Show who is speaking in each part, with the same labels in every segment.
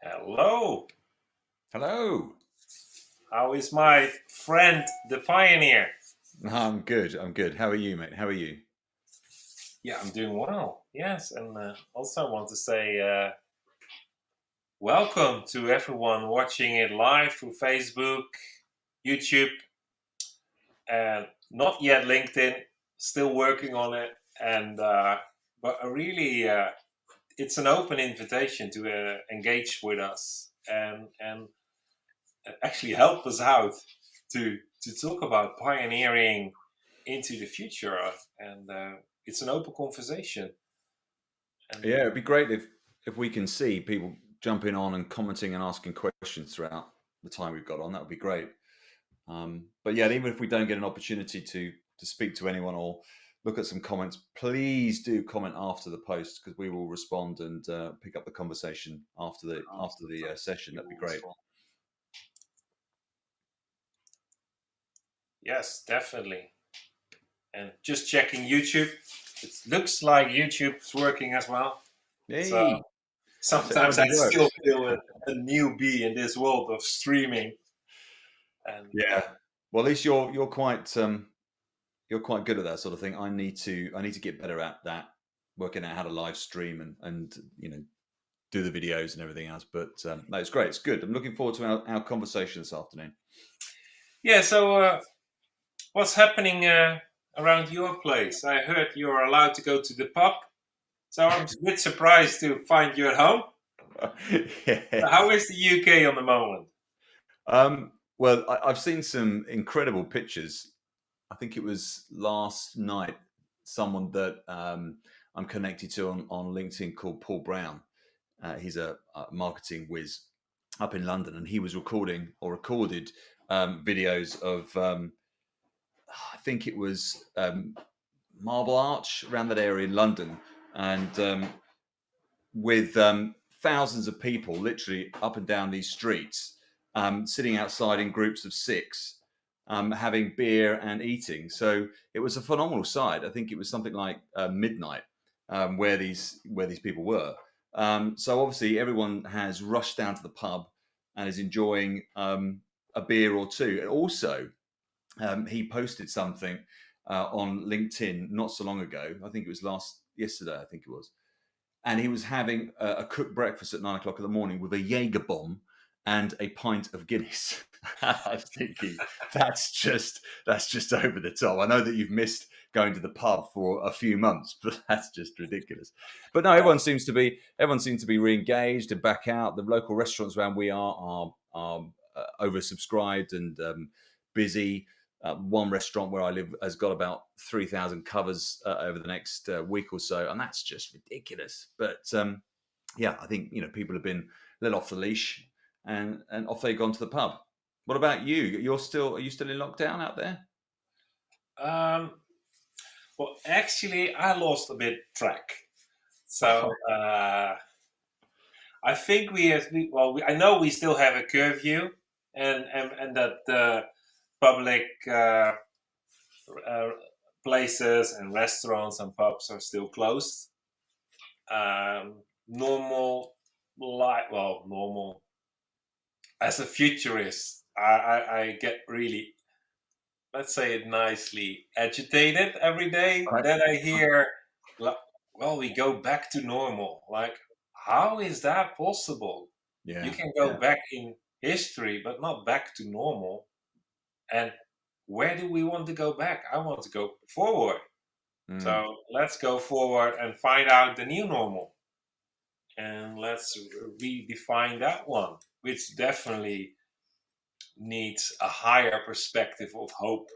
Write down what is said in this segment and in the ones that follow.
Speaker 1: Hello.
Speaker 2: Hello.
Speaker 1: How is my friend, the pioneer?
Speaker 2: I'm good. I'm good. How are you, mate? How are you?
Speaker 1: Yeah, I'm doing well. Yes, and also want to say welcome to everyone watching it live through Facebook, YouTube, and not yet LinkedIn. Still working on it, and but really, it's an open invitation to engage with us and actually help us out to talk about pioneering into the future, and it's an open conversation. And
Speaker 2: Yeah, it'd be great if we can see people jumping on and commenting and asking questions throughout the time we've got on. That would be great. But yeah, even if we don't get an opportunity to speak to anyone or look at some comments, please do comment after the post because we will respond and pick up the conversation after the session. That'd be great.
Speaker 1: yes, definitely. And just checking YouTube, it looks like YouTube's working as well. So
Speaker 2: Hey,
Speaker 1: sometimes I
Speaker 2: technology
Speaker 1: still
Speaker 2: works.
Speaker 1: feel a newbie in this world of streaming. And
Speaker 2: Yeah. Well, at least you're quite good at that sort of thing. I need to get better at that, working out how to live stream and do the videos and everything else. But no, it's great. It's good. I'm looking forward to our conversation this afternoon.
Speaker 1: yeah, so what's happening around your place? I heard you're allowed to go to the pub, so I'm a bit surprised to find you at home.
Speaker 2: Yeah.
Speaker 1: So how is the UK on the moment?
Speaker 2: Well, I've seen some incredible pictures. I think it was last night. Someone that I'm connected to on LinkedIn called Paul Brown. He's a marketing whiz up in London, and he was recorded videos of I think it was Marble Arch around that area in London, and with thousands of people literally up and down these streets, sitting outside in groups of six, having beer and eating. So it was a phenomenal sight. I think it was something like midnight where these people were. So obviously everyone has rushed down to the pub and is enjoying a beer or two. And also, he posted something on LinkedIn not so long ago. I think it was yesterday. I think it was, and he was having a cooked breakfast at 9 o'clock in the morning with a Jaeger bomb and a pint of Guinness. I was thinking that's just over the top. I know that you've missed going to the pub for a few months, but that's just ridiculous. But no, everyone seems to be re-engaged and back out. The local restaurants around we are oversubscribed and busy. One restaurant where I live has got about 3,000 covers over the next week or so, and that's just ridiculous. But yeah, I think people have been let off the leash, and off they've gone to the pub. What about you? Are you still in lockdown out there?
Speaker 1: Um, well, actually, I lost a bit track. So I think I know we still have a curfew, and that the public uh, places and restaurants and pubs are still closed. Normal, normal. As a futurist, I get really, let's say it nicely, agitated every day.
Speaker 2: Right.
Speaker 1: Then I hear, well, we go back to normal. Like, how is that possible? You
Speaker 2: Yeah,
Speaker 1: can go
Speaker 2: yeah.
Speaker 1: back in history, but not back to normal. And where do we want to go back? I want to go forward.
Speaker 2: Mm,
Speaker 1: So let's go forward and find out the new normal. And let's redefine that one, which definitely needs a higher perspective of hope.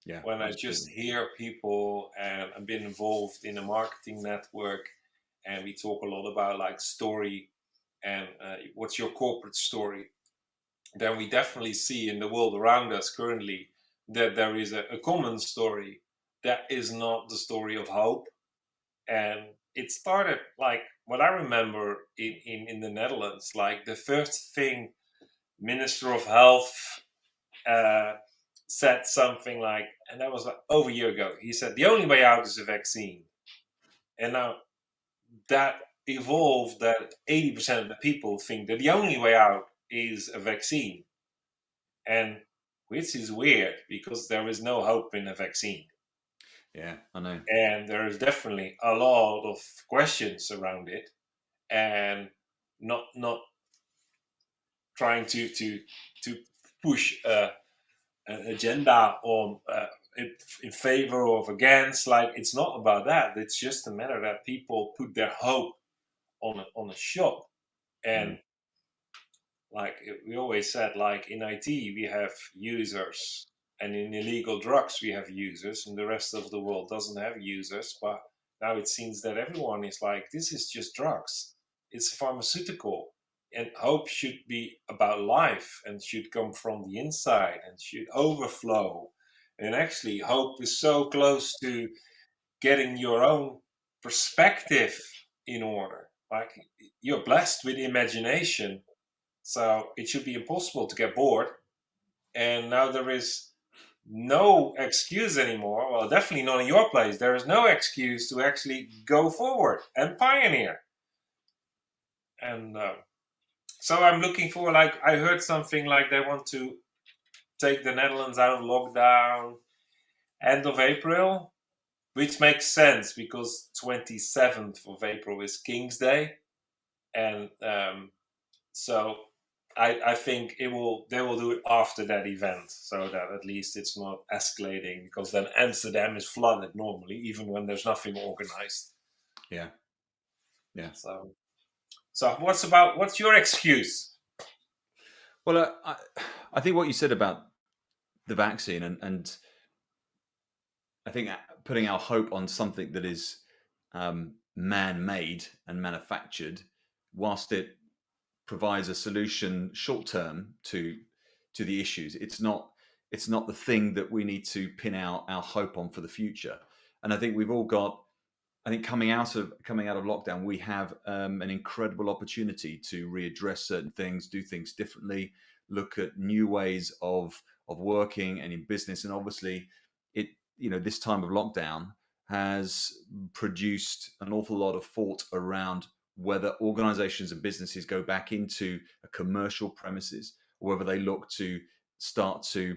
Speaker 2: yeah,
Speaker 1: When I just
Speaker 2: absolutely.
Speaker 1: hear people, and I've been involved in a marketing network, and we talk a lot about like story and what's your corporate story, then we definitely see in the world around us currently that there is a common story that is not the story of hope. And it started like what I remember in the Netherlands, like the first thing Minister of Health uh, said something like, and that was like over a year ago. He said the only way out is a vaccine, and now that evolved that 80% of the people think that the only way out is a vaccine. And which is weird because there is no hope in a vaccine.
Speaker 2: Yeah, I know.
Speaker 1: And there is definitely a lot of questions around it, and not trying to push an agenda on in favor or against. Like, it's not about that. It's just a matter that people put their hope on a shot. And like we always said, like in IT we have users, and in illegal drugs we have users, and the rest of the world doesn't have users. But now it seems that everyone is like, this is just drugs, it's pharmaceutical. And hope should be about life and should come from the inside and should overflow. And actually hope is so close to getting your own perspective in order. Like, you're blessed with imagination, so it should be impossible to get bored. And now there is no excuse anymore. Well, definitely not in your place. There is no excuse to actually go forward and pioneer. And so I'm looking for, like, I heard something like they want to take the Netherlands out of lockdown end of April, which makes sense because 27th of April is King's Day. And so I think they will do it after that event, so that at least it's not escalating, because then Amsterdam is flooded normally, even when there's nothing organized.
Speaker 2: Yeah.
Speaker 1: So what's your excuse?
Speaker 2: Well, I think what you said about the vaccine and I think putting our hope on something that is man-made and manufactured, whilst it provides a solution short term to the issues, it's not the thing that we need to pin our hope on for the future. And I think we've all got, I think coming out of lockdown, we have an incredible opportunity to readdress certain things, do things differently, look at new ways of working and in business. And obviously, it this time of lockdown has produced an awful lot of thought around whether organizations and businesses go back into a commercial premises, or whether they look to start to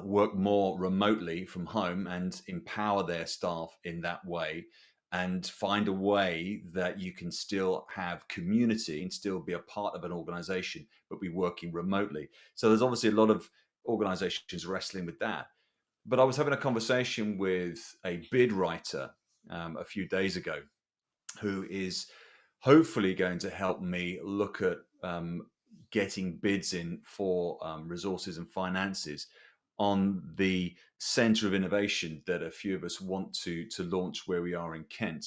Speaker 2: work more remotely from home and empower their staff in that way, and find a way that you can still have community and still be a part of an organization, but be working remotely. So there's obviously a lot of organizations wrestling with that. But I was having a conversation with a bid writer a few days ago, who is hopefully going to help me look at getting bids in for resources and finances on the Centre of Innovation that a few of us want to launch where we are in Kent.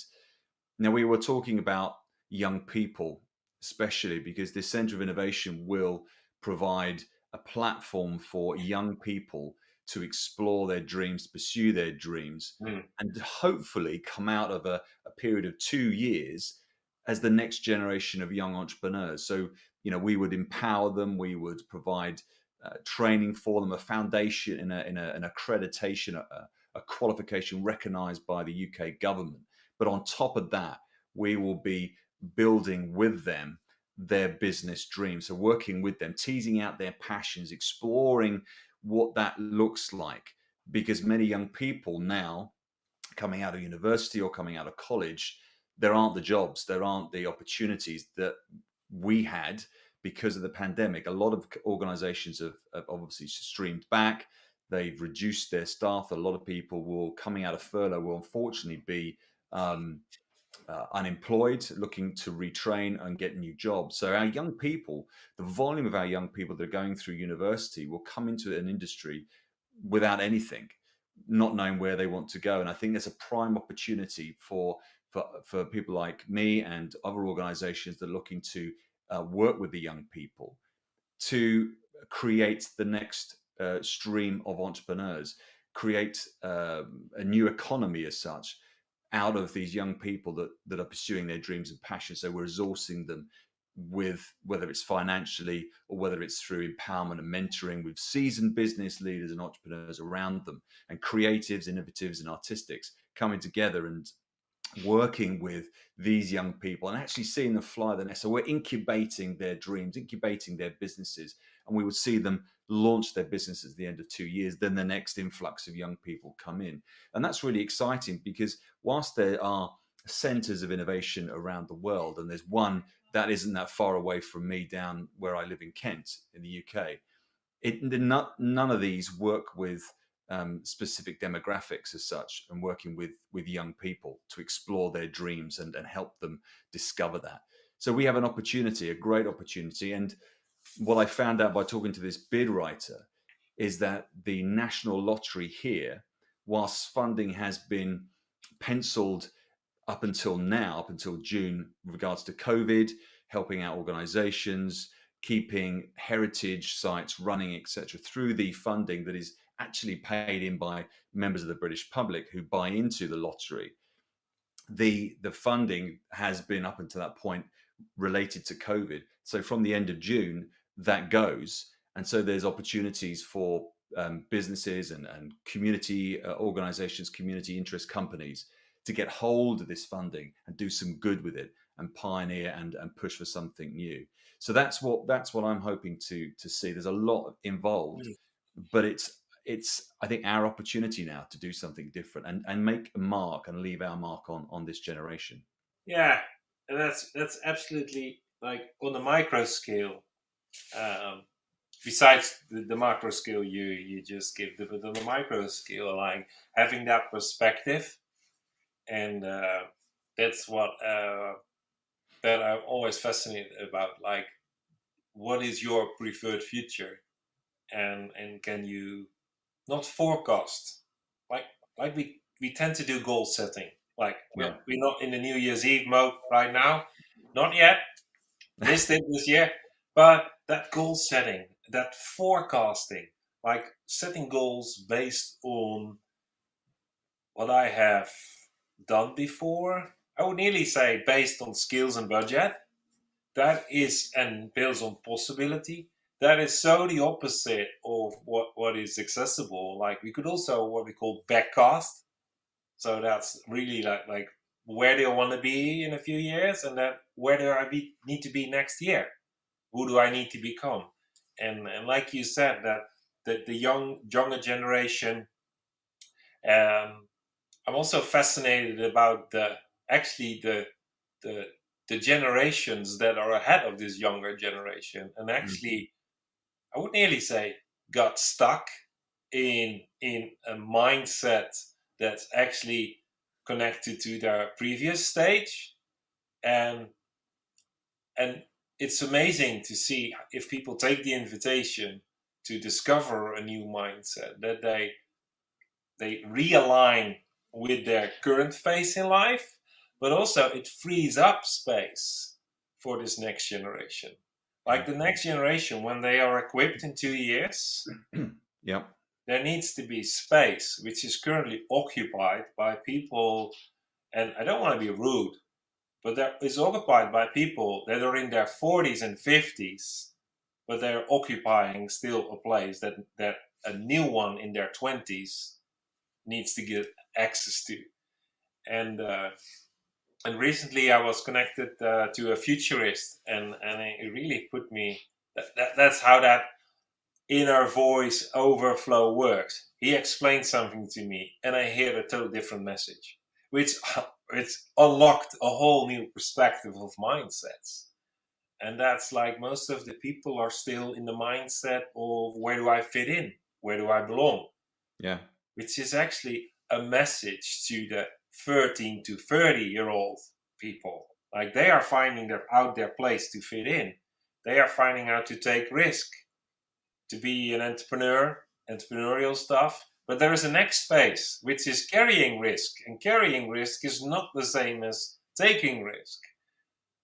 Speaker 2: Now, we were talking about young people, especially because this Centre of Innovation will provide a platform for young people to explore their dreams, pursue their dreams, and hopefully come out of a period of 2 years as the next generation of young entrepreneurs. So, we would empower them, we would provide training for them, a foundation, in an accreditation, a qualification recognized by the UK government. But on top of that, we will be building with them their business dreams. So working with them, teasing out their passions, exploring what that looks like. Because many young people now, coming out of university or coming out of college, there aren't the jobs, there aren't the opportunities that we had because of the pandemic. A lot of organizations have obviously streamed back. They've reduced their staff. A lot of people coming out of furlough will unfortunately be unemployed, looking to retrain and get new jobs. So our young people, the volume of our young people that are going through university, will come into an industry without anything, not knowing where they want to go. And I think there's a prime opportunity for people like me and other organizations that are looking to work with the young people to create the next stream of entrepreneurs, create a new economy as such out of these young people that are pursuing their dreams and passions. So we're resourcing them with, whether it's financially or whether it's through empowerment and mentoring, with seasoned business leaders and entrepreneurs around them, and creatives, innovatives, and artistics coming together and working with these young people and actually seeing them fly the nest. So we're incubating their dreams, incubating their businesses, and we would see them launch their businesses at the end of 2 years. Then the next influx of young people come in. And that's really exciting because whilst there are centers of innovation around the world, and there's one that isn't that far away from me down where I live in Kent in the UK, none of these work with specific demographics as such, and working with young people to explore their dreams and help them discover that. So we have an opportunity, a great opportunity. And what I found out by talking to this bid writer is that the national lottery here, whilst funding has been penciled up until now, up until June, with regards to COVID, helping out organizations, keeping heritage sites running, etc., through the funding that is actually paid in by members of the British public who buy into the lottery. The funding has been up until that point related to COVID. So from the end of June, that goes, and so there's opportunities for businesses and community organizations, community interest companies to get hold of this funding and do some good with it and pioneer and push for something new. So that's what I'm hoping to see. There's a lot involved,
Speaker 1: Mm.
Speaker 2: but it's I think our opportunity now to do something different and make a mark and leave our mark on this generation.
Speaker 1: Yeah, and that's absolutely like on the micro scale. Um, Besides the macro scale you just give, but on the micro scale, like having that perspective, and that's what that I'm always fascinated about. Like, what is your preferred future, and can you not forecast, like we tend to do goal setting. Like
Speaker 2: Yeah.
Speaker 1: we're not in the New Year's Eve mode right now, not yet. Missed it this year, but that goal setting, that forecasting, like setting goals based on what I have done before. I would nearly say based on skills and budget. That is, and builds on possibility. That is so the opposite of what is accessible. Like we could also what we call backcast. So that's really like where do I want to be in a few years, and then where do I need to be next year? Who do I need to become? And like you said, that the younger generation. Um, I'm also fascinated about actually the the generations that are ahead of this younger generation, and
Speaker 2: Mm.
Speaker 1: actually, I would nearly say got stuck in a mindset that's actually connected to their previous stage, and and it's amazing to see if people take the invitation to discover a new mindset that they realign with their current phase in life, but also it frees up space for this next generation.
Speaker 2: Yeah.
Speaker 1: Like the next generation, when they are equipped in 2 years,
Speaker 2: Yeah.
Speaker 1: there needs to be space, which is currently occupied by people, and I don't want to be rude, but that is occupied by people that are in their 40s and 50s, but they're occupying still a place that a new one in their 20s needs to get access to. And and recently I was connected to a futurist, and it really put me. That's how that inner voice overflow works. He explained something to me, and I hear a totally different message, which it's unlocked a whole new perspective of mindsets. And that's like most of the people are still in the mindset of where do I fit in, where do I belong,
Speaker 2: Yeah.
Speaker 1: which is actually a message to the 13 to 30-year-old people. Like they are finding their place to fit in. They are finding out to take risk, to be an entrepreneur, entrepreneurial stuff. But there is a next phase, which is carrying risk. And carrying risk is not the same as taking risk.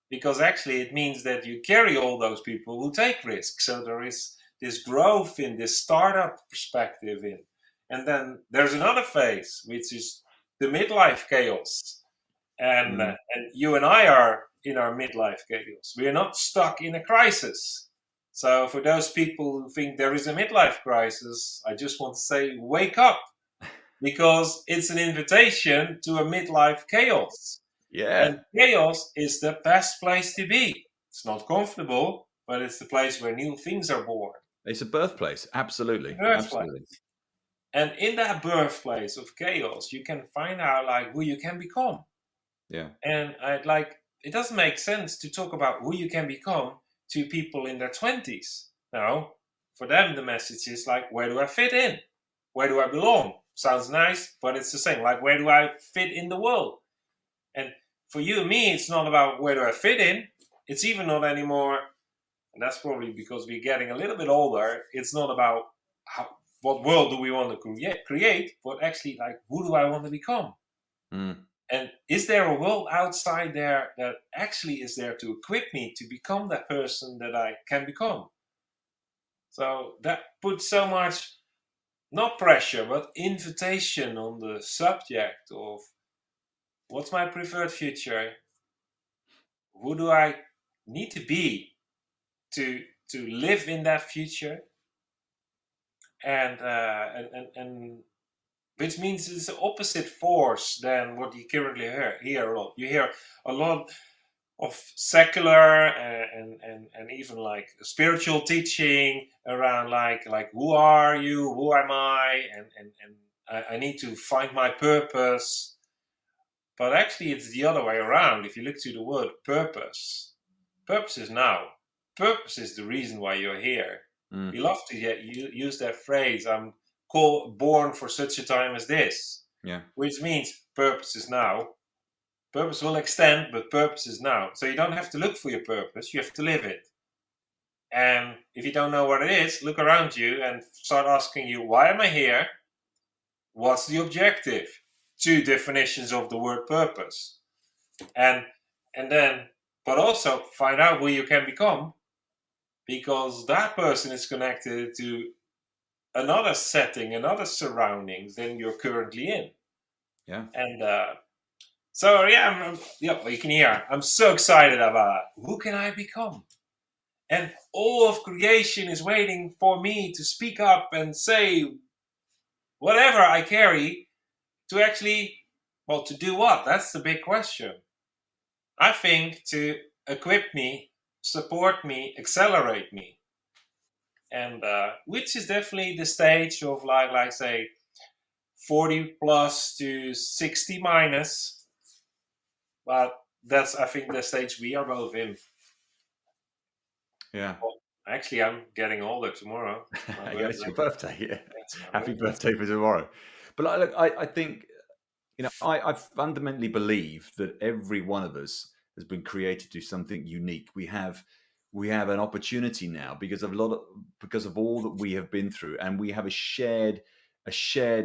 Speaker 1: Because actually it means that you carry all those people who take risks. So there is this growth in this startup perspective in. And then there's another phase, which is the midlife chaos.
Speaker 2: Mm.
Speaker 1: And you and I are in our midlife chaos. We are not stuck in a crisis. So for those people who think there is a midlife crisis, I just want to say, wake up. because it's an invitation to a midlife chaos.
Speaker 2: Yeah,
Speaker 1: And chaos is the best place to be. It's not comfortable, but it's the place where new things are born.
Speaker 2: it's a birthplace.
Speaker 1: The
Speaker 2: Absolutely,
Speaker 1: birthplace.
Speaker 2: absolutely.
Speaker 1: And in that birthplace of chaos, you can find out like who you can become.
Speaker 2: Yeah,
Speaker 1: And I'd like it doesn't make sense to talk about who you can become to people in their 20s. Now, for them, the message is like, where do I fit in? Where do I belong? Sounds nice, but it's the same. Like, where do I fit in the world? And for you and me, it's not about where do I fit in. It's even not anymore, and that's probably because we're getting a little bit older. It's not about what world do we want to create, but actually, like, who do I want to become?
Speaker 2: mm,
Speaker 1: And is there a world outside there that actually is there to equip me to become that person that I can become? So that puts so much, not pressure, but invitation on the subject of what's my preferred future? Who do I need to be to live in that future? And which means it's the opposite force than what you currently hear a lot. You hear a lot of secular and even like spiritual teaching around like who are you, who am I, and I need to find my purpose. But actually it's the other way around. If you look to the word purpose is now. Purpose is the reason why you're here.
Speaker 2: mm,
Speaker 1: We love to use that phrase, I'm born for such a time as this,
Speaker 2: yeah,
Speaker 1: which means purpose is now. Purpose will extend, but purpose is now. So you don't have to look for your purpose, you have to live it. And if you don't know what it is, look around you and start asking you, why am I here? What's the objective? Two definitions of the word purpose. And and then but also find out who you can become, because that person is connected to another setting, another surroundings than you're currently in.
Speaker 2: yeah,
Speaker 1: And so yeah, yeah, you can hear. I'm so excited about who can I become, and all of creation is waiting for me to speak up and say whatever I carry to actually, well, to do what? That's the big question. I think to equip me, support me, accelerate me, and which is definitely the stage of like say 40 plus to 60 minus, but that's I think the stage we are both in.
Speaker 2: yeah.
Speaker 1: Well, actually, I'm getting older tomorrow. It's my
Speaker 2: Yeah, it's
Speaker 1: birthday.
Speaker 2: your birthday. Yeah,
Speaker 1: It's my
Speaker 2: happy
Speaker 1: birthday.
Speaker 2: birthday for tomorrow. But look, I think I fundamentally believe that every one of us has been created to do something unique. We have an opportunity now because of all that we have been through, and we have a shared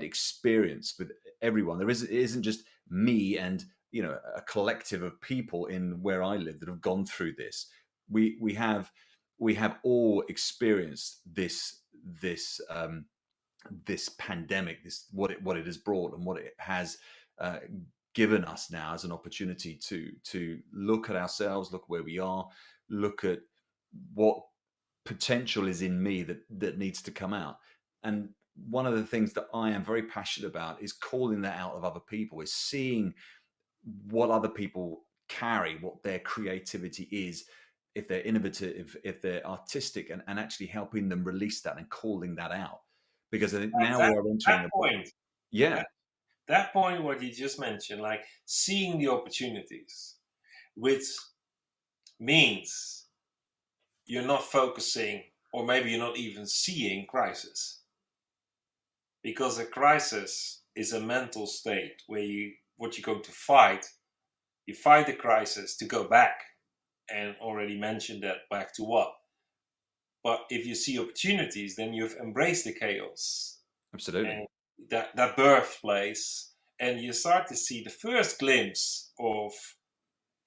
Speaker 2: experience with everyone. It isn't just me and a collective of people in where I live that have gone through this. We have all experienced this pandemic, this what it has brought and what it has uh, given us now as an opportunity to look at ourselves, look where we are, look at what potential is in me that needs to come out. And one of the things that I am very passionate about is calling that out of other people, is seeing what other people carry, what their creativity is, if they're innovative, if they're artistic, and actually helping them release that and calling that out. Because I think now we
Speaker 1: That
Speaker 2: are
Speaker 1: that
Speaker 2: entering a point.
Speaker 1: point,
Speaker 2: Yeah,
Speaker 1: that that point, what you just mentioned, like seeing the opportunities, which means you're not focusing, or maybe you're not even seeing crisis, because a crisis is a mental state where what you're going to fight. You fight the crisis to go back, and already mentioned that back to what. But if you see opportunities, then you've embraced the chaos
Speaker 2: absolutely.
Speaker 1: and that birthplace, and you start to see the first glimpse of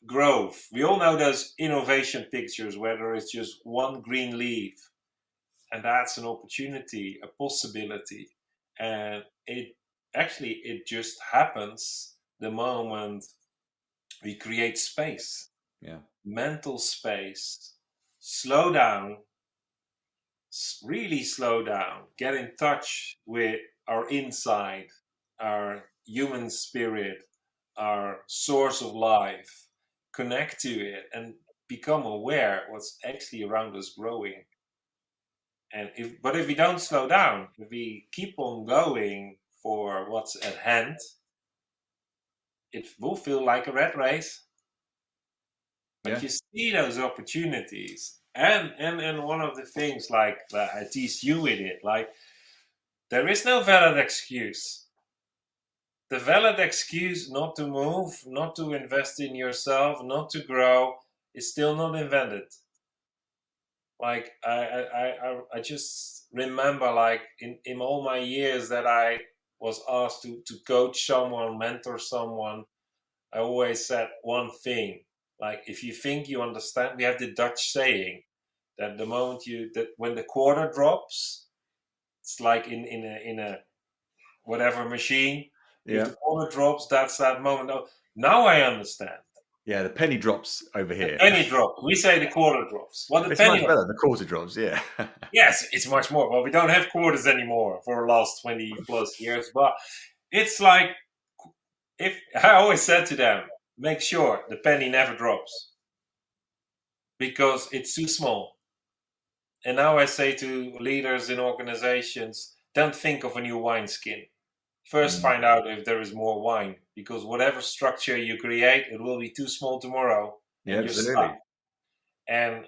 Speaker 1: growth. We all know those innovation pictures where there is just one green leaf, and that's an opportunity, a possibility, and it just happens the moment we create space,
Speaker 2: Yeah,
Speaker 1: mental space, slow down, really slow down, get in touch with our inside, our human spirit, our source of life, connect to it and become aware what's actually around us growing. And if we don't slow down, if we keep on going for what's at hand, it will feel like a rat race. But
Speaker 2: Yeah.
Speaker 1: you see those opportunities, and one of the things like that I tease you with it, like there is no valid excuse. The valid excuse not to move, not to invest in yourself, not to grow is still not invented. Like I just remember, like in all my years that I was asked to coach someone, mentor someone, I always said one thing. Like if you think you understand, we have the Dutch saying that the moment that when the quarter drops, it's like in a whatever machine. If
Speaker 2: Yeah.
Speaker 1: the quarter drops, that's that moment. Oh, now I understand.
Speaker 2: Yeah. The penny drops over
Speaker 1: The
Speaker 2: here.
Speaker 1: penny drops. We say the quarter drops. Well, the
Speaker 2: It's
Speaker 1: penny
Speaker 2: much
Speaker 1: drops.
Speaker 2: better. The quarter drops. Yeah.
Speaker 1: Yes, it's much more. Well, we don't have quarters anymore for the last 20 plus years, but it's like if I always said to them, make sure the penny never drops because it's too small. And now I say to leaders in organizations, don't think of a new wineskin. First,
Speaker 2: Mm.
Speaker 1: find out if there is more wine, because whatever structure you create, it will be too small tomorrow,
Speaker 2: Yeah.
Speaker 1: and you're stuck.
Speaker 2: Absolutely.
Speaker 1: And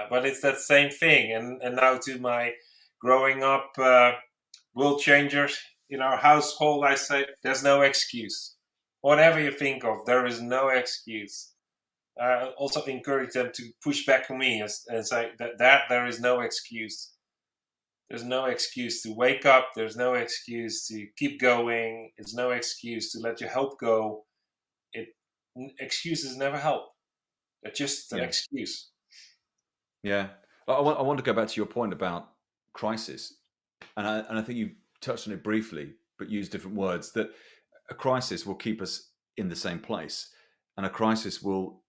Speaker 1: but it's that same thing. And now to my growing up world changers in our household, I say there's no excuse. Whatever you think of, there is no excuse. Also encourage them to push back on me and say that there is no excuse. There's no excuse to wake up. There's no excuse to keep going. There's no excuse to let your hope go. It Excuses never help. They're just an
Speaker 2: Yeah.
Speaker 1: excuse.
Speaker 2: Yeah. I want to go back to your point about crisis, and I think you touched on it briefly, but used different words. That a crisis will keep us in the same place, and a crisis will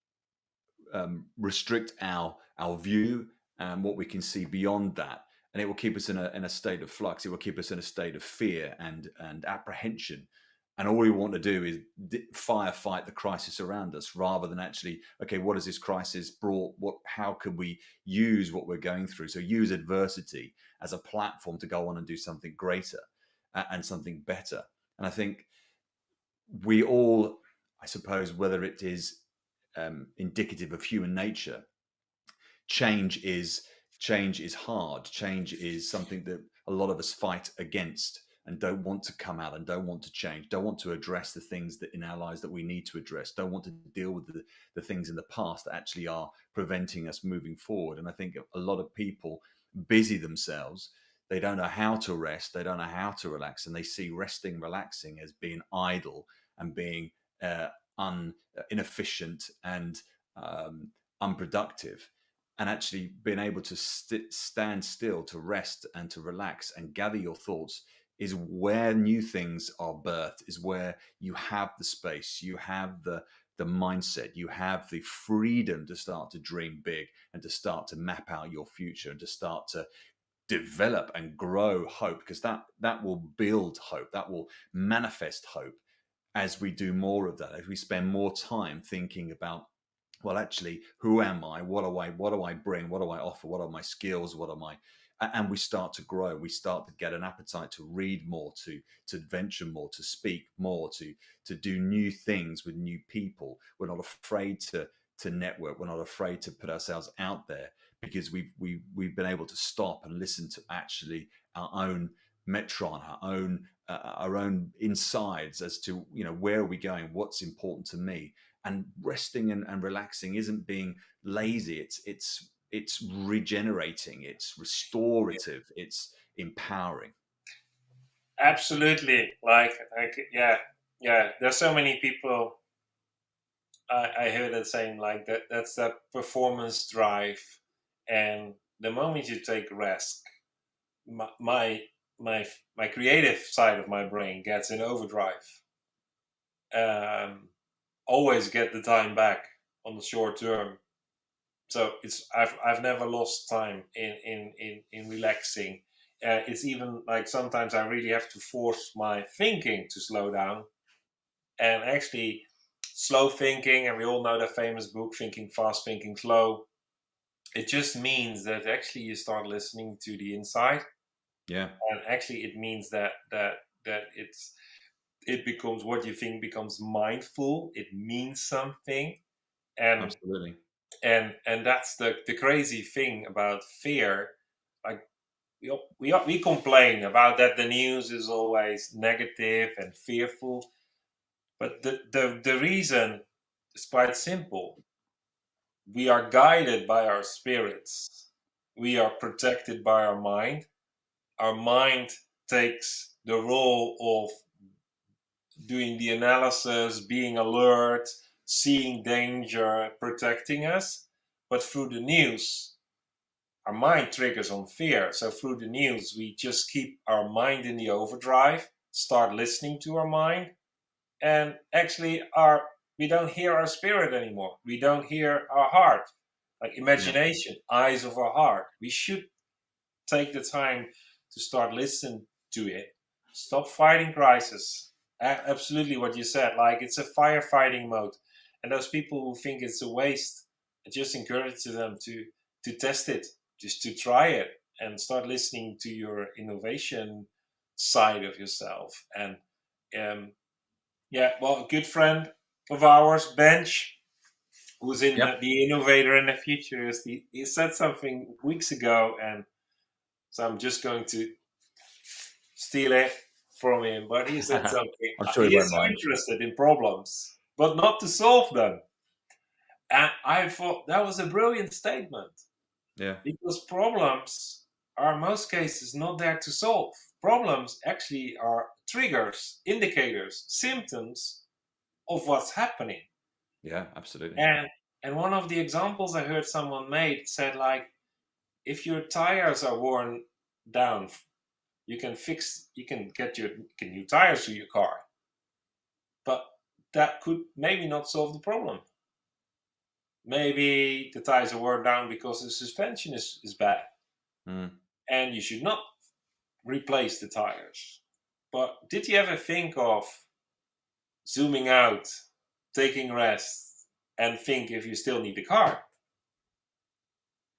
Speaker 2: restrict our view and what we can see beyond that, and it will keep us in a state of flux. It will keep us in a state of fear and apprehension, and all we want to do is firefight the crisis around us rather than actually, okay, what has this crisis brought? How could we use what we're going through? So use adversity as a platform to go on and do something greater and something better. And I think we all, I suppose, whether it is indicative of human nature, change is change is hard. Change is something that a lot of us fight against and don't want to come out and don't want to change, don't want to address the things that in our lives that we need to address, don't want to deal with the things in the past that actually are preventing us moving forward. And I think a lot of people busy themselves. They don't know how to rest, they don't know how to relax, and they see resting, relaxing as being idle and being uh, inefficient and unproductive. And actually being able to stand still, to rest and to relax and gather your thoughts is where new things are birthed, is where you have the space, you have the mindset, you have the freedom to start to dream big and to start to map out your future and to start to develop and grow hope, because that will build hope, that will manifest hope as we do more of that, as we spend more time thinking about, well, actually, who am I? What do I bring? What do I offer? What are my skills? What are my And we start to grow. We start to get an appetite to read more, to venture more, to speak more, to do new things with new people. We're not afraid to network. We're not afraid to put ourselves out there because we've been able to stop and listen to actually our own metron, our own insides as to, where are we going, what's important to me. And resting and relaxing isn't being lazy. It's regenerating, it's restorative, it's empowering.
Speaker 1: Absolutely. Yeah, yeah. There's so many people I hear that saying like that. That's that performance drive, and the moment you take rest, my my my creative side of my brain gets in overdrive. Um, Always get the time back on the short term. So I've never lost time in relaxing, It's even like sometimes I really have to force my thinking to slow down. And actually, slow thinking, and we all know the famous book, Thinking Fast, Thinking Slow. It just means that actually you start listening to the inside,
Speaker 2: Yeah,
Speaker 1: and actually it means that it becomes, what you think becomes mindful. It means something, and
Speaker 2: absolutely.
Speaker 1: and that's the crazy thing about fear. Like we complain about that the news is always negative and fearful, but the reason is quite simple. We are guided by our spirits. We are protected by our mind. Our mind takes the role of doing the analysis, being alert, seeing danger, protecting us. But through the news, our mind triggers on fear. So through the news, we just keep our mind in the overdrive, start listening to our mind, and actually we don't hear our spirit anymore. We don't hear our heart, like
Speaker 2: Yeah,
Speaker 1: imagination, eyes of our heart. We should take the time to start listening to it. Stop fighting crisis. Absolutely what you said. Like, it's a firefighting mode, and those people who think it's a waste, I just encourage them to test it, just to try it, and start listening to your innovation side of yourself. And um, yeah, well, a good friend of ours, Bench, who's in
Speaker 2: yep.
Speaker 1: the innovator and the futurist, he said something weeks ago, and so I'm just going to steal it from him. But he said something.
Speaker 2: I'm sure he
Speaker 1: He
Speaker 2: won't
Speaker 1: is so
Speaker 2: mind.
Speaker 1: interested in problems, but not to solve them. And I thought that was a brilliant statement,
Speaker 2: Yeah,
Speaker 1: because problems are in most cases not there to solve. Problems actually are triggers, indicators, symptoms of what's happening.
Speaker 2: yeah, absolutely.
Speaker 1: And one of the examples I heard someone made said, like, if your tires are worn down, you can get new tires for your car, but that could maybe not solve the problem. Maybe the tires are worn down because the suspension is bad,
Speaker 2: Mm.
Speaker 1: and you should not replace the tires. But did you ever think of zooming out, taking rest, and think if you still need the car?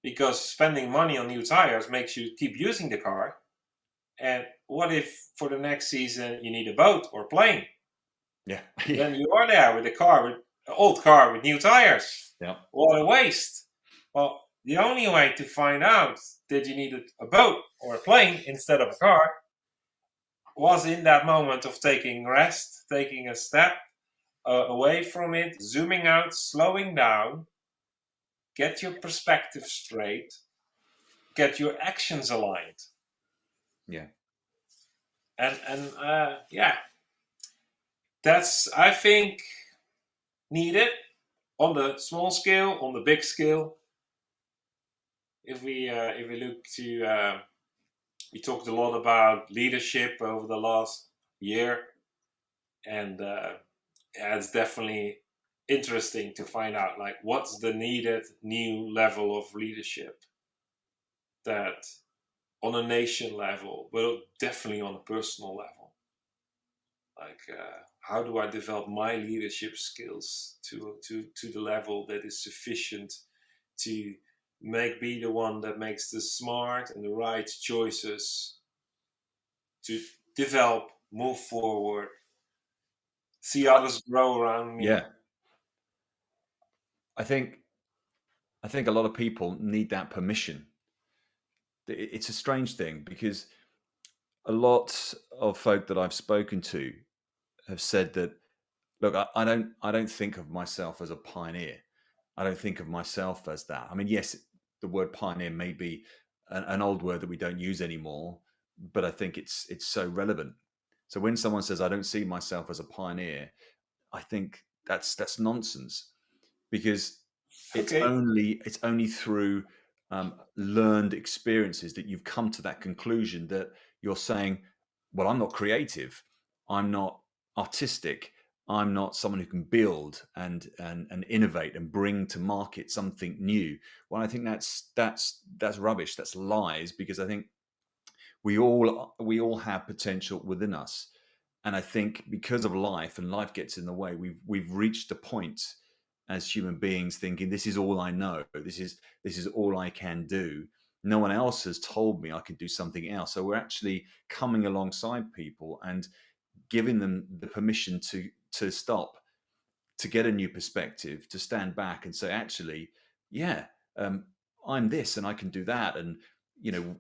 Speaker 1: Because spending money on new tires makes you keep using the car. And what if for the next season you need a boat or plane?
Speaker 2: Yeah,
Speaker 1: Then you are there with a car, with an old car with new tires.
Speaker 2: yeah,
Speaker 1: What a waste. Well, the only way to find out that you needed a boat or a plane instead of a car was in that moment of taking rest, taking a step away from it, zooming out, slowing down, get your perspective straight, get your actions aligned.
Speaker 2: yeah.
Speaker 1: And yeah, that's, I think, needed on the small scale, on the big scale. If we look to, we talked a lot about leadership over the last year, and yeah, it's definitely interesting to find out, like, what's the needed new level of leadership, that on a nation level, but definitely on a personal level. Like, how do I develop my leadership skills to the level that is sufficient to be the one that makes the smart and the right choices, to develop, move forward, see others grow around me.
Speaker 2: Yeah. I think a lot of people need that permission. It's a strange thing because a lot of folk that I've spoken to have said that, look, I don't think of myself as a pioneer. I don't think of myself as that. I mean, yes, the word pioneer may be an old word that we don't use anymore, but I think it's so relevant. So when someone says I don't see myself as a pioneer, I think that's nonsense, because
Speaker 1: Okay.
Speaker 2: it's only through learned experiences that you've come to that conclusion, that you're saying, well, I'm not creative, I'm not artistic, I'm not someone who can build and innovate and bring to market something new. Well, I think that's rubbish, that's lies, because I think we all have potential within us. And I think because of life, and life gets in the way, we've reached a point as human beings thinking, this is all I know, this is all I can do. No one else has told me I can do something else. So we're actually coming alongside people and giving them the permission to stop, to get a new perspective, to stand back and say, actually, yeah, um, I'm this and I can do that. And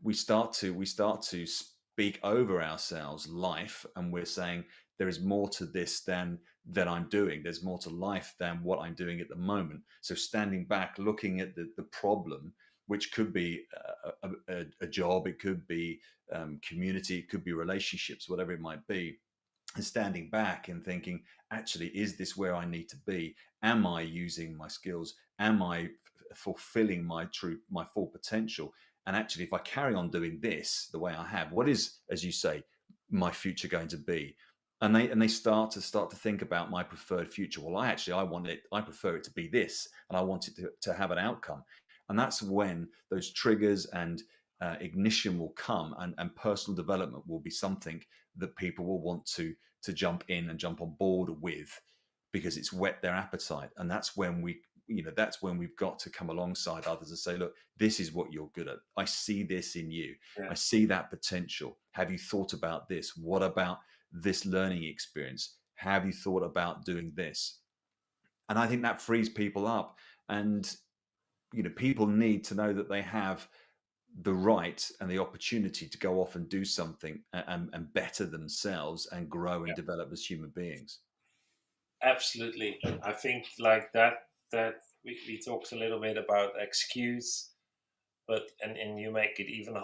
Speaker 2: we start to speak over ourselves life, and we're saying there is more to this than that I'm doing. There's more to life than what I'm doing at the moment. So standing back, looking at the problem, which could be a job, it could be community, it could be relationships, whatever it might be, and standing back and thinking, actually, is this where I need to be? Am I using my skills? Am I fulfilling my full potential? And actually, if I carry on doing this the way I have, what is, as you say, my future going to be? And they start to think about my preferred future. Well, I prefer it to be this, and I want it to have an outcome. And that's when those triggers and ignition will come, and personal development will be something that people will want to jump in and jump on board with, because it's whet their appetite. And that's when we've got to come alongside others and say, look, this is what you're good at. I see this in you.
Speaker 1: Yeah.
Speaker 2: I see that potential. Have you thought about this? What about this learning experience? Have you thought about doing this? And I think that frees people up. And people need to know that they have the right and the opportunity to go off and do something, and better themselves and grow and develop as human beings.
Speaker 1: Absolutely. I think like that we talked a little bit about excuse, but and you make it even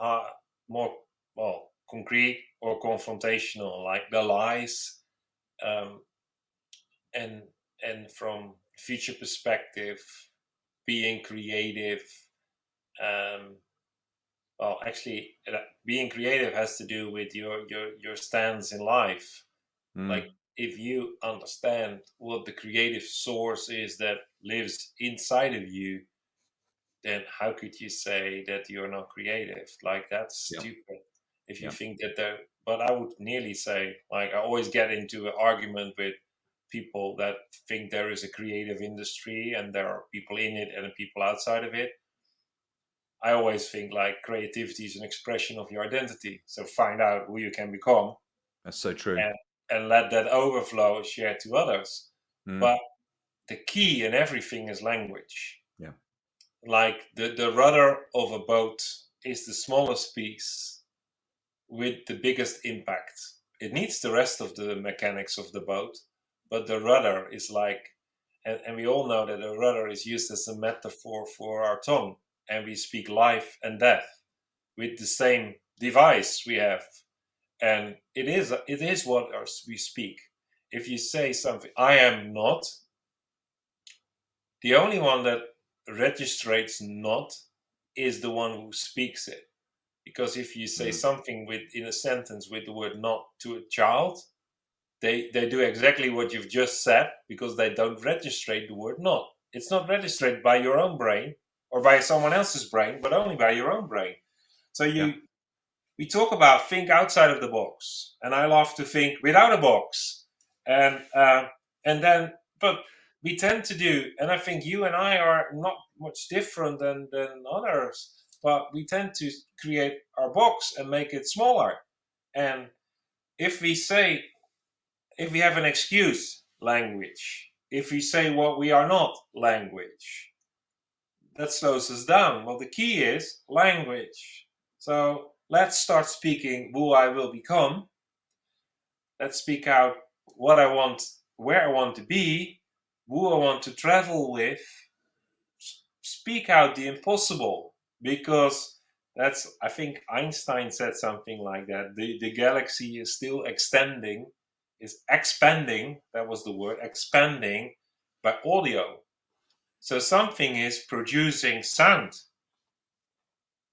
Speaker 1: more, well, concrete or confrontational, like the lies, um, and from future perspective, being creative. Um, well, actually, being creative has to do with your stance in life. Like,
Speaker 2: Mm,
Speaker 1: if you understand what the creative source is that lives inside of you, then how could you say that you're not creative? Like, that's
Speaker 2: yeah,
Speaker 1: stupid. If you
Speaker 2: yeah,
Speaker 1: think that there, but I would nearly say, like, I always get into an argument with people that think there is a creative industry and there are people in it and people outside of it. I always think like creativity is an expression of your identity. So find out who you can become,
Speaker 2: that's so true.
Speaker 1: and let that overflow share to others.
Speaker 2: Mm,
Speaker 1: But the key in everything is language.
Speaker 2: yeah,
Speaker 1: Like the rudder of a boat is the smallest piece with the biggest impact. It needs the rest of the mechanics of the boat, but the rudder is like, and we all know that a rudder is used as a metaphor for our tongue, and we speak life and death with the same device we have, and it is what we speak. If you say something, I am not, the only one that registrates not is the one who speaks it. Because if you say
Speaker 2: mm,
Speaker 1: something in a sentence with the word not to a child, they do exactly what you've just said, because they don't registrate the word not. It's not registered by your own brain or by someone else's brain, but only by your own brain. So
Speaker 2: yeah,
Speaker 1: we talk about think outside of the box, and I love to think without a box, and then, but we tend to do, and I think you and I are not much different than others, but we tend to create our box and make it smaller. And if we say, if we have an excuse, language, if we say what we are not, language, that slows us down. Well, the key is language. So let's start speaking who I will become. Let's speak out what I want, where I want to be, who I want to travel with. Speak out the impossible, because that's, I think Einstein said something like that. The galaxy is still extending, is expanding. That was the word, expanding by audio. So something is producing sound.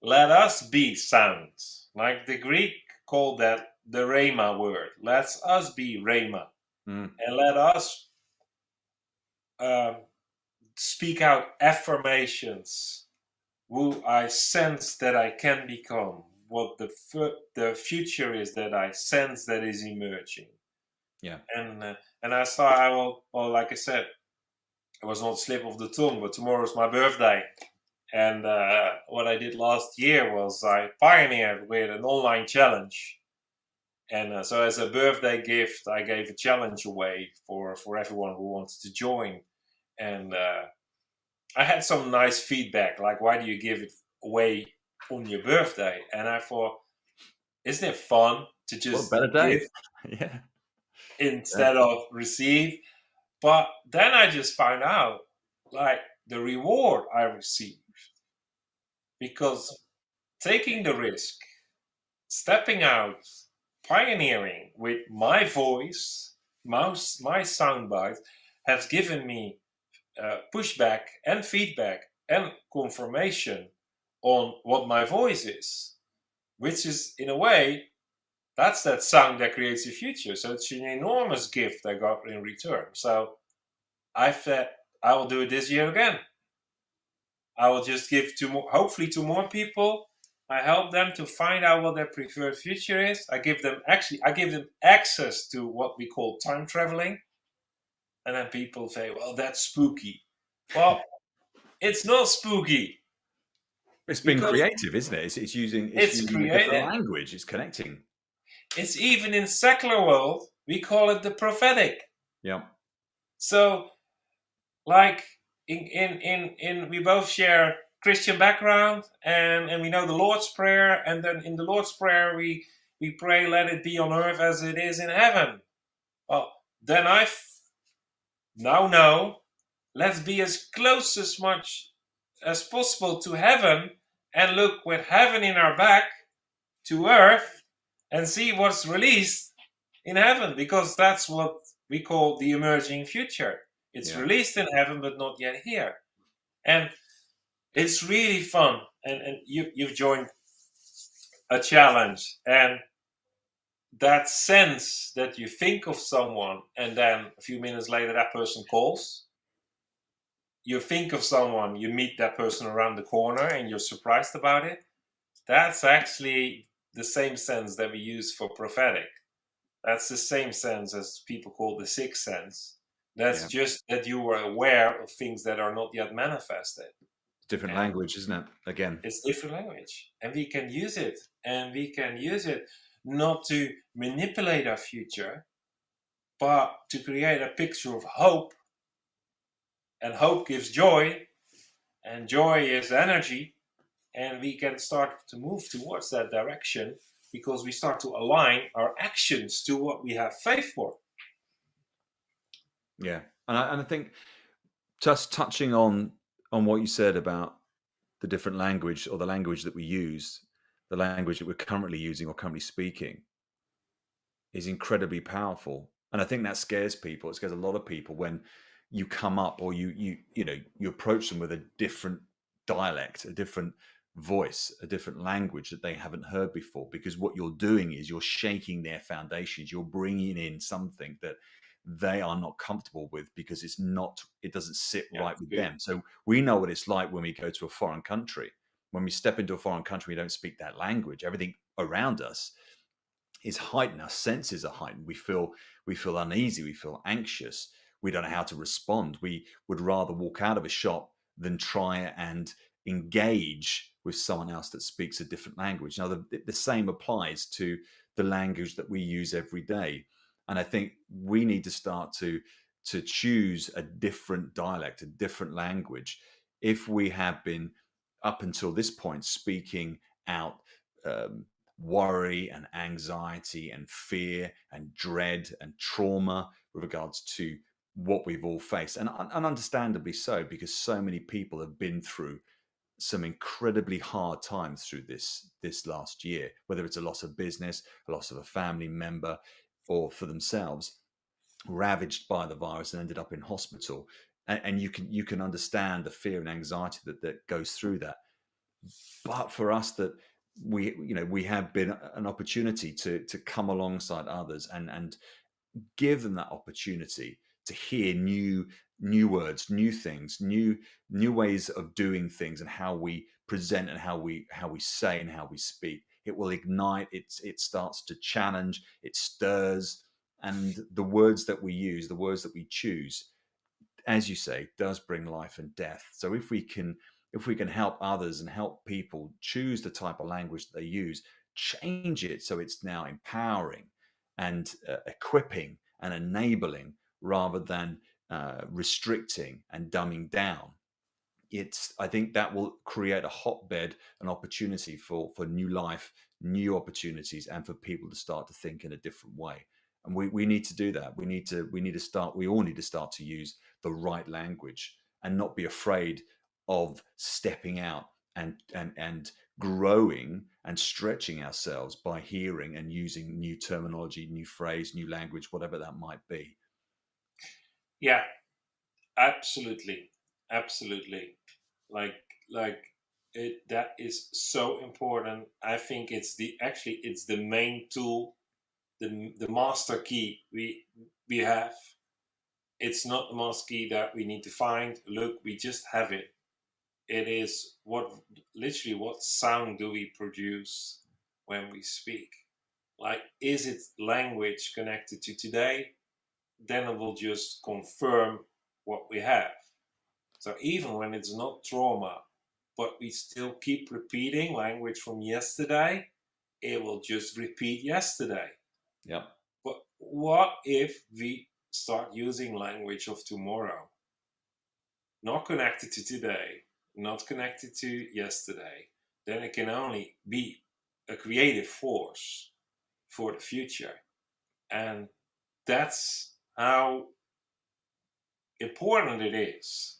Speaker 1: Let us be sound. Like the Greek called that the rhema word. Let us be rhema.
Speaker 2: mm,
Speaker 1: And let us uh, speak out affirmations. Who I sense that I can become. what the future is that I sense that is emerging.
Speaker 2: Yeah.
Speaker 1: And I thought I will, well, like I said, it was not slip of the tongue, but tomorrow's my birthday. And what I did last year was I pioneered with an online challenge. And so as a birthday gift, I gave a challenge away for everyone who wanted to join. And I had some nice feedback, like, why do you give it away on your birthday? And I thought, isn't it fun to
Speaker 2: What a
Speaker 1: just
Speaker 2: better
Speaker 1: give
Speaker 2: day. Yeah.
Speaker 1: instead of receive? But then I just found out, like, the reward I received, because taking the risk, stepping out, pioneering with my voice, my soundbite, has given me pushback and feedback and confirmation on what my voice is, which is, in a way, that's that sound that creates the future. So it's an enormous gift I got in return. So I said, I will do it this year again. I will just give to more, hopefully to more people. I help them to find out what their preferred future is. I give them access to what we call time traveling. And then people say, well, that's spooky. Well, it's not spooky
Speaker 2: It's been
Speaker 1: because
Speaker 2: creative, isn't it? It's
Speaker 1: it's
Speaker 2: using a different
Speaker 1: creative.
Speaker 2: language. It's connecting.
Speaker 1: It's even in secular world, we call it the prophetic.
Speaker 2: Yeah.
Speaker 1: So, like we both share Christian background, and we know the Lord's Prayer, and then in the Lord's Prayer we pray, let it be on earth as it is in heaven. Well, then now know, let's be as close as much as possible to heaven, and look with heaven in our back to earth, and see what's released in heaven, because that's what we call the emerging future. It's released in heaven, but not yet here. And it's really fun. And you've joined a challenge. And that sense that you think of someone, and then a few minutes later, that person calls. You think of someone, you meet that person around the corner, and you're surprised about it. That's actually the same sense that we use for prophetic. That's the same sense as people call the sixth sense. That's just that you were aware of things that are not yet manifested.
Speaker 2: Different
Speaker 1: And
Speaker 2: language, isn't it? Again.
Speaker 1: it's different language. And we can use it. And we can use it not to manipulate our future, but to create a picture of hope. And hope gives joy. And joy is energy. And we can start to move towards that direction because we start to align our actions to what we have faith for.
Speaker 2: Yeah. And I think just touching on what you said about the different language, or the language that we use, the language that we're currently using or currently speaking, is incredibly powerful. And I think that scares people. It scares a lot of people when you come up, or you approach them with a different dialect, a different voice, a different language that they haven't heard before, because what you're doing is you're shaking their foundations. You're bringing in something that they are not comfortable with, because it doesn't sit right with them. So we know what it's like when we go to a foreign country. When we step into a foreign country, we don't speak that language. Everything around us is heightened. Our senses are heightened. We feel uneasy. We feel anxious. We don't know how to respond. We would rather walk out of a shop than try and engage with someone else that speaks a different language. Now, the same applies to the language that we use every day. And I think we need to start to choose a different dialect, a different language. If we have been, up until this point, speaking out worry and anxiety and fear and dread and trauma with regards to what we've all faced, and understandably so, because so many people have been through some incredibly hard times through this last year, whether it's a loss of business, a loss of a family member, or for themselves, ravaged by the virus and ended up in hospital. And you can understand the fear and anxiety that goes through that. But for us, that we have been an opportunity to come alongside others and give them that opportunity to hear new words, new things, new ways of doing things, and how we present, and how we say, and how we speak. it will ignite, it starts to challenge, it stirs. And the words that we use, the words that we choose, as you say, does bring life and death. So if we can help others and help people choose the type of language that they use, change it so it's now empowering and equipping and enabling rather than restricting and dumbing down, I think that will create a hotbed, an opportunity for new life, new opportunities, and for people to start to think in a different way. And we need to do that. We all need to start to use the right language and not be afraid of stepping out and growing and stretching ourselves by hearing and using new terminology, new phrase, new language, whatever that might be.
Speaker 1: Yeah, absolutely, absolutely. Like like it that is so important. I think it's the main tool, the master key we have. It's not the master key that we need to find. Look, we just have it. It is what sound do we produce when we speak? Like, is it language connected to today? Then it will just confirm what we have. So even when it's not trauma, but we still keep repeating language from yesterday, it will just repeat yesterday.
Speaker 2: Yeah.
Speaker 1: But what if we start using language of tomorrow? Not connected to today, not connected to yesterday. Then it can only be a creative force for the future. And that's how important it is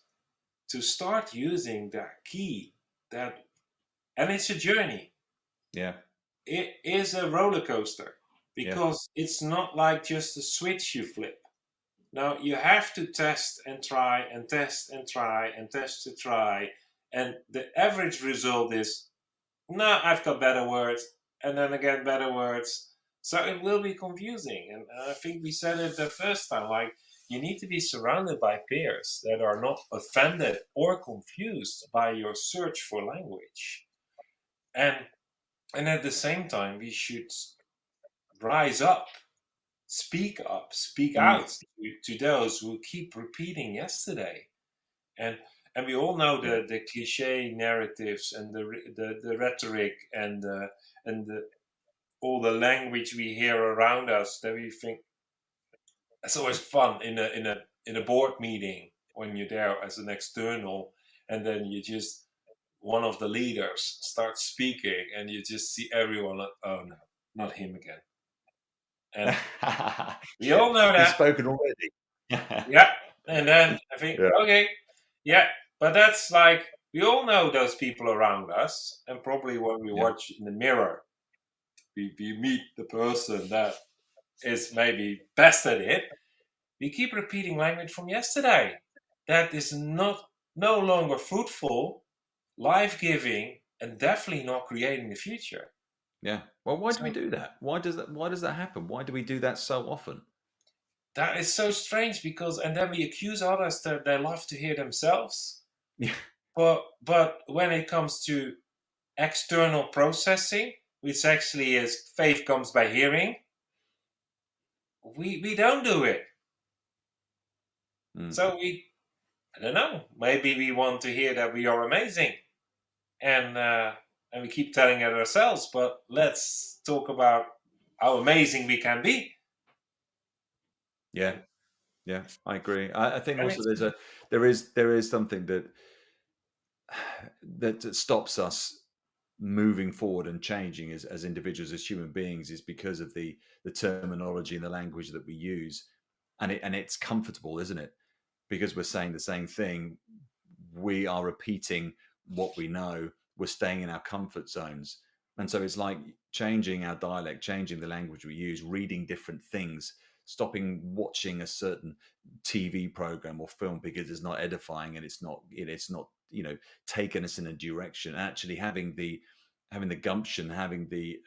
Speaker 1: to start using that key, that and it's a journey.
Speaker 2: Yeah.
Speaker 1: It is a roller coaster
Speaker 2: Yeah.
Speaker 1: because it's not like just a switch you flip. Now you have to test and try and test and try and test to try, and the average result is, no, I've got better words, and then again better words. So it will be confusing, and I think we said it the first time. Like, you need to be surrounded by peers that are not offended or confused by your search for language, and at the same time we should rise up, speak
Speaker 2: Mm.
Speaker 1: out to those who keep repeating yesterday. And we all know
Speaker 2: Yeah.
Speaker 1: the cliche narratives and the rhetoric and all the language we hear around us that we think it's always fun in a board meeting when you're there as an external, and then you just one of the leaders starts speaking and you just see everyone like, oh no, not him again. And we all know
Speaker 2: He's
Speaker 1: that.
Speaker 2: spoken already.
Speaker 1: Yeah. And then I think,
Speaker 2: Yeah.
Speaker 1: okay, yeah, but that's like we all know those people around us, and probably when we
Speaker 2: Yeah.
Speaker 1: watch in the mirror, we meet the person that is maybe best at it. We keep repeating language from yesterday. That is no longer fruitful, life giving, and definitely not creating the future.
Speaker 2: Yeah. Well, why do we
Speaker 1: So
Speaker 2: do that? Why does that happen? Why do we do that so often?
Speaker 1: that is so strange because, and then we accuse others that they love to hear themselves.
Speaker 2: Yeah.
Speaker 1: But when it comes to external processing, which actually is faith comes by hearing, we don't do it.
Speaker 2: Mm.
Speaker 1: So I don't know, maybe we want to hear that we are amazing, and we keep telling it ourselves. But let's talk about how amazing we can be.
Speaker 2: Yeah. Yeah. I agree. I think
Speaker 1: And
Speaker 2: also
Speaker 1: it's
Speaker 2: there is something that stops us moving forward and changing as individuals, as human beings, is because of the terminology and the language that we use, and it's comfortable, isn't it? Because we're saying the same thing, we are repeating what we know, we're staying in our comfort zones. And so it's like changing our dialect, changing the language we use, reading different things, stopping watching a certain TV program or film because it's not edifying and it's not taking us in a direction. Actually having the gumption, having the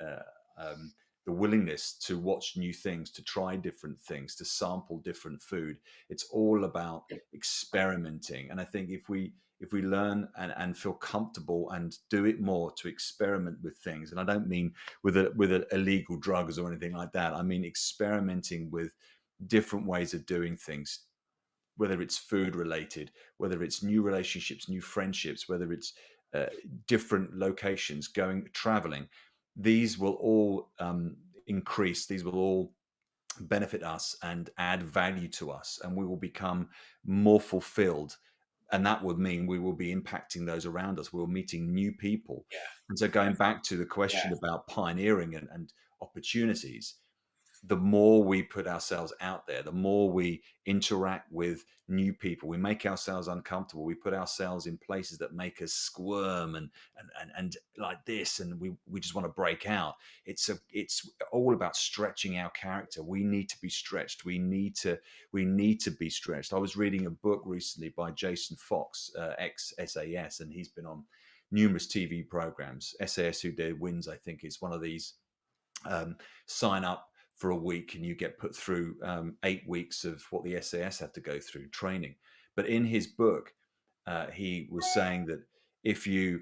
Speaker 2: the willingness to watch new things, to try different things, to sample different food. It's all about experimenting. And I think if we learn and feel comfortable and do it more, to experiment with things, and I don't mean with illegal drugs or anything like that. I mean experimenting with different ways of doing things, whether it's food related, whether it's new relationships, new friendships, whether it's uh, different locations, going traveling. These will all increase. These will all benefit us and add value to us, and we will become more fulfilled. And that would mean we will be impacting those around us. We're meeting new people.
Speaker 1: Yeah,
Speaker 2: And so,
Speaker 1: yeah,
Speaker 2: going back to the
Speaker 1: yeah,
Speaker 2: question about pioneering and opportunities, the more we put ourselves out there, the more we interact with new people, we make ourselves uncomfortable. We put ourselves in places that make us squirm and like this, and we just want to break out. It's all about stretching our character. We need to be stretched. We need to be stretched. I was reading a book recently by Jason Fox, ex SAS, and he's been on numerous TV programs. SAS Who Dare Wins, I think, is one of these. Sign up for a week and you get put through 8 weeks of what the SAS have to go through training. But in his book, he was saying that if you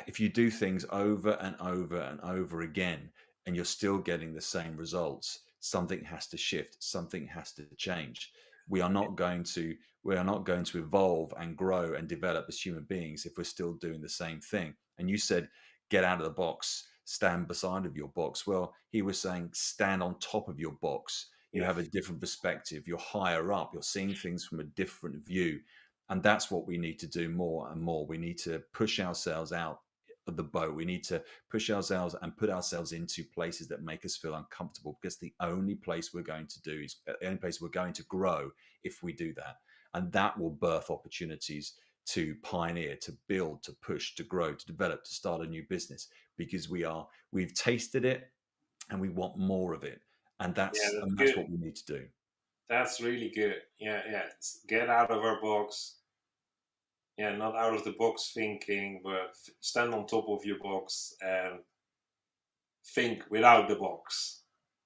Speaker 2: if you do things over and over and over again and you're still getting the same results, something has to shift, something has to change. We are not going to evolve and grow and develop as human beings if we're still doing the same thing. And you said get out of the box, stand beside of your box. Well, he was saying stand on top of your box. You
Speaker 1: yeah,
Speaker 2: have a different perspective, you're higher up, you're seeing things from a different view. And that's what we need to do more and more. We need to push ourselves out of the boat. We need to push ourselves and put ourselves into places that make us feel uncomfortable, because the only place we're going to do is the only place we're going to grow if we do that. And that will birth opportunities to pioneer, to build, to push, to grow, to develop, to start a new business, because we've tasted it and we want more of it. And
Speaker 1: yeah. That's
Speaker 2: that's
Speaker 1: good.
Speaker 2: what we need to do.
Speaker 1: That's really good. Yeah, yeah. Get out of our box. Yeah, not out of the box thinking, but stand on top of your box and think without the box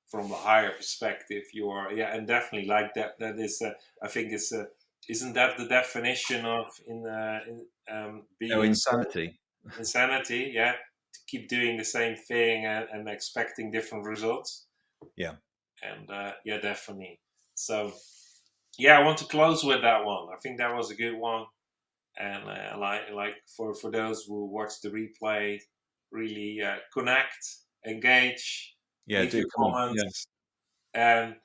Speaker 1: from a higher perspective. You are, yeah, and definitely like that. That is, I think it's isn't that the definition of
Speaker 2: No,
Speaker 1: being
Speaker 2: insanity.
Speaker 1: insanity? Yeah, to keep doing the same thing and expecting different results.
Speaker 2: Yeah.
Speaker 1: And yeah, definitely. So yeah, I want to close with that one. I think that was a good one. And like for those who watch the replay, really connect, engage,
Speaker 2: Yeah,
Speaker 1: leave
Speaker 2: do
Speaker 1: your
Speaker 2: come on. Yeah.
Speaker 1: comments, and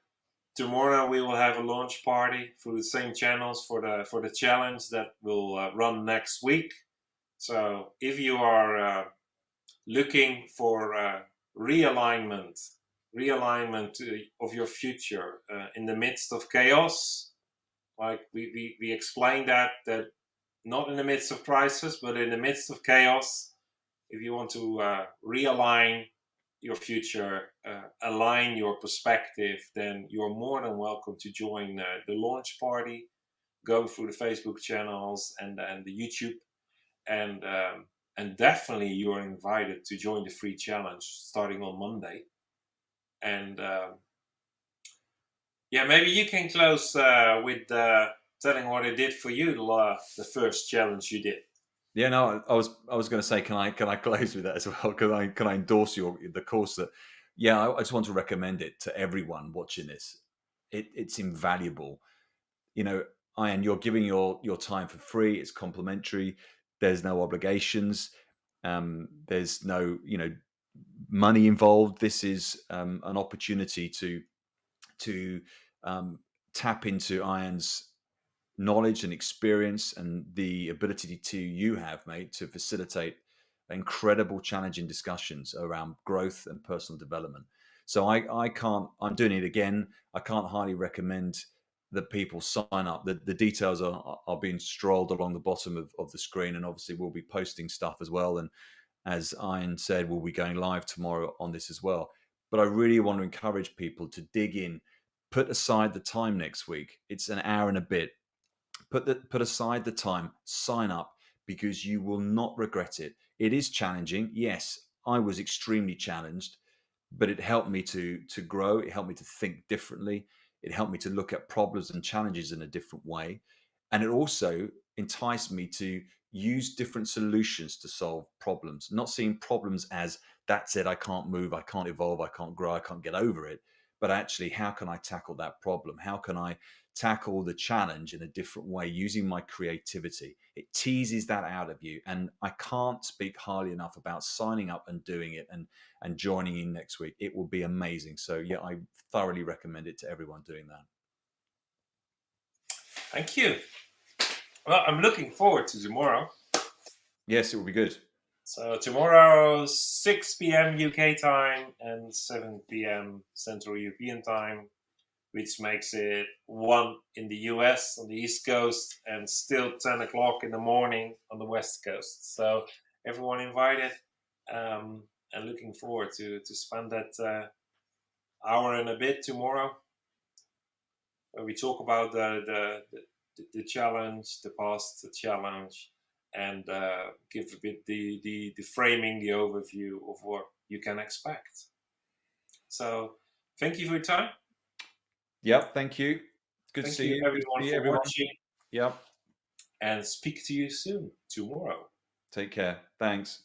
Speaker 1: tomorrow we will have a launch party through the same channels for the challenge that will run next week. So if you are looking for realignment, of your future in the midst of chaos, like we explained that not in the midst of crisis, but in the midst of chaos. If you want to realign your future, align your perspective, then you're more than welcome to join the launch party. Go through the Facebook channels and the YouTube, and and definitely you are invited to join the free challenge starting on Monday. And yeah, maybe you can close with telling what it did for you the first challenge you did.
Speaker 2: Yeah, no, I was going to say, can I close with that as well? Can I endorse the course that? Yeah, I just want to recommend it to everyone watching this. It's invaluable. You know, Ian, you're giving your time for free. It's complimentary. There's no obligations. There's no money involved. This is an opportunity to um, tap into Ian's knowledge and experience and the ability to you have, mate, to facilitate incredible challenging discussions around growth and personal development. So I can't, I'm doing it again. I can't highly recommend that people sign up. The details are being strolled along the bottom of the screen, and obviously we'll be posting stuff as well. And as Ian said, we'll be going live tomorrow on this as well. But I really want to encourage people to dig in, put aside the time next week. It's an hour and a bit. Put aside the time, sign up, because you will not regret it. It is challenging. Yes, I was extremely challenged, but it helped me to grow. It helped me to think differently. It helped me to look at problems and challenges in a different way, and it also enticed me to use different solutions to solve problems. Not seeing problems as that's it, I can't move, I can't evolve, I can't grow, I can't get over it, but actually, how can I tackle that problem? How can I tackle the challenge in a different way using my creativity? It teases that out of you, and I can't speak highly enough about signing up and doing it and joining in next week. It will be amazing. So yeah, I thoroughly recommend it to everyone doing that.
Speaker 1: Thank you. Well, I'm looking forward to tomorrow.
Speaker 2: Yes, it will be good.
Speaker 1: So tomorrow, 6 p.m. UK time and 7 p.m. Central European time, which makes it 1 in the US on the East Coast and still 10 o'clock in the morning on the West Coast. So everyone invited, and looking forward to spend that hour and a bit tomorrow, where we talk about the challenge, the past the challenge, and give a bit the framing, the overview of what you can expect. So thank you for your time.
Speaker 2: Yep, thank you. Good to
Speaker 1: Thank
Speaker 2: see
Speaker 1: you
Speaker 2: you. Good to
Speaker 1: everyone
Speaker 2: see
Speaker 1: for
Speaker 2: everyone.
Speaker 1: watching,
Speaker 2: Yep.
Speaker 1: and speak to you soon tomorrow.
Speaker 2: Take care. Thanks.